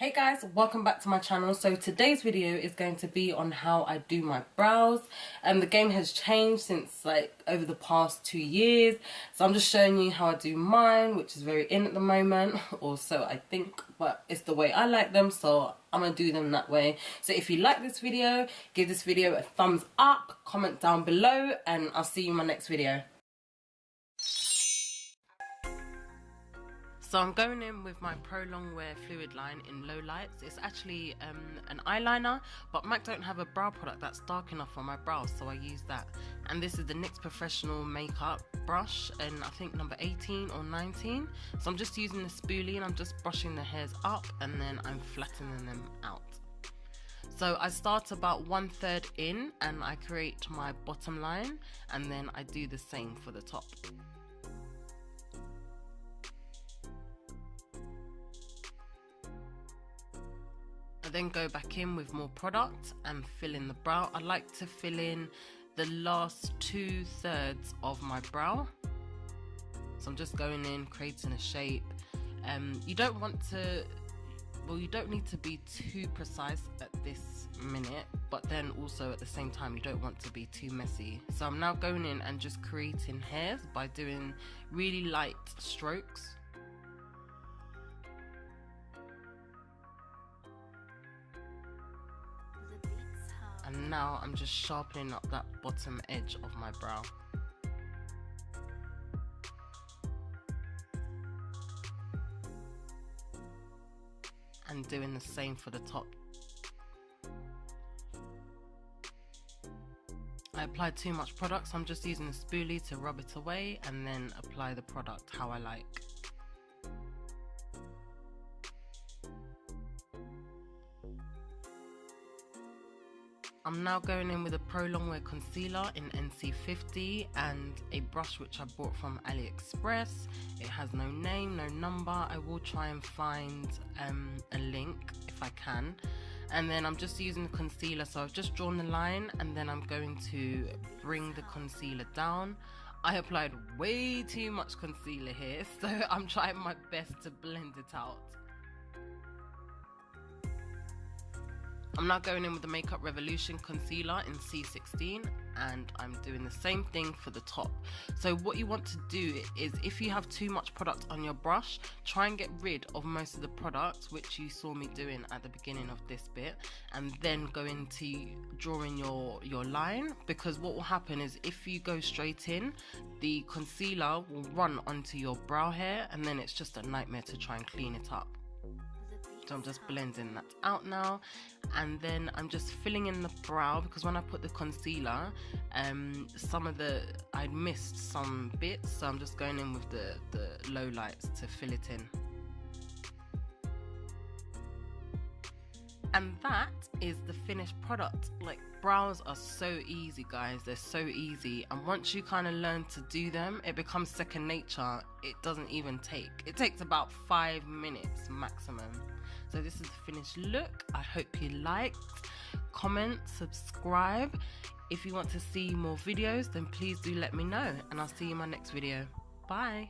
Hey guys, welcome back to my channel. So today's video is going to be on how I do my brows, and the game has changed since like over the past 2 years, so I'm just showing you how I do mine, which is very in at the moment, or so I think, but it's the way I like them, so I'm gonna do them that way. So if you like this video, give this video a thumbs up, comment down below, and I'll see you in my next video. So I'm going in with my Prolongwear fluid line in low lights. It's actually an eyeliner, but MAC don't have a brow product that's dark enough for my brows, so I use that. And this is the NYX Professional makeup brush, and I think number 18 or 19. So I'm just using the spoolie and I'm just brushing the hairs up, and then I'm flattening them out. So I start about 1/3 in and I create my bottom line, and then I do the same for the top. I then go back in with more product and fill in the brow. I like to fill in the last 2/3 of my brow. So I'm just going in, creating a shape. You don't want to, well, you don't need to be too precise at this minute, but then also at the same time you don't want to be too messy. So I'm now going in and just creating hairs by doing really light strokes. And now I'm just sharpening up that bottom edge of my brow. And doing the same for the top. I applied too much product, so I'm just using the spoolie to rub it away and then apply the product how I like. I'm now going in with a Prolongwear concealer in NC50 and a brush which I bought from AliExpress. It has no name, no number. I will try and find a link if I can. And then I'm just using the concealer, so I've just drawn the line and then I'm going to bring the concealer down. I applied way too much concealer here, so I'm trying my best to blend it out. I'm now going in with the Makeup Revolution concealer in C16, and I'm doing the same thing for the top. So what you want to do is, if you have too much product on your brush, try and get rid of most of the product, which you saw me doing at the beginning of this bit, and then go into drawing your line, because what will happen is if you go straight in, the concealer will run onto your brow hair, and then it's just a nightmare to try and clean it up. So I'm just blending that out now, and then I'm just filling in the brow, because when I put the concealer, I'd missed some bits, so I'm just going in with the low lights to fill it in. And that is the finished product. Like, brows are so easy, guys. They're so easy, and once you kind of learn to do them, it becomes second nature. It doesn't even take, it takes about 5 minutes maximum. So this is the finished look. I hope you liked. Comment, subscribe. If you want to see more videos, then please do let me know, and I'll see you in my next video. Bye.